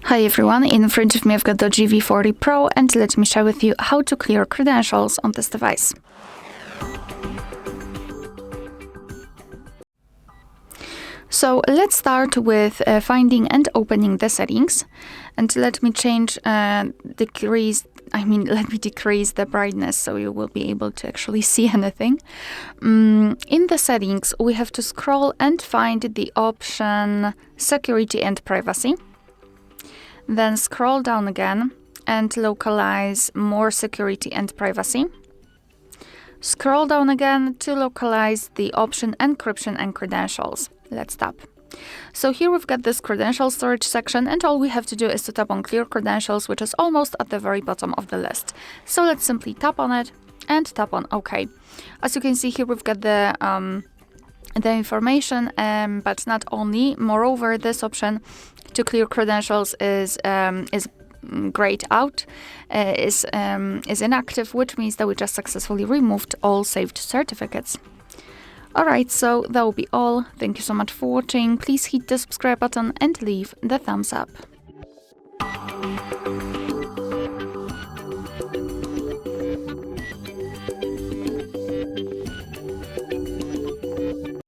Hi everyone, in front of me I've got the DOOGEE V40 Pro and let me share with you how to clear credentials on this device. So let's start with finding and opening the settings, and let me decrease the brightness so you will be able to actually see anything. In the settings we have to scroll and find the option Security and Privacy. Then scroll down again and localize More Security and Privacy. Scroll down again to localize the option Encryption and Credentials. Let's tap. So here we've got this credential storage section, and all we have to do is to tap on Clear Credentials, which is almost at the very bottom of the list. So let's simply tap on it and tap on OK. As you can see here, we've got the information, but not only. Moreover, this option to clear credentials is grayed out, is inactive, which means that we just successfully removed all saved certificates. Alright, so that will be all. Thank you so much for watching. Please hit the subscribe button and leave the thumbs up.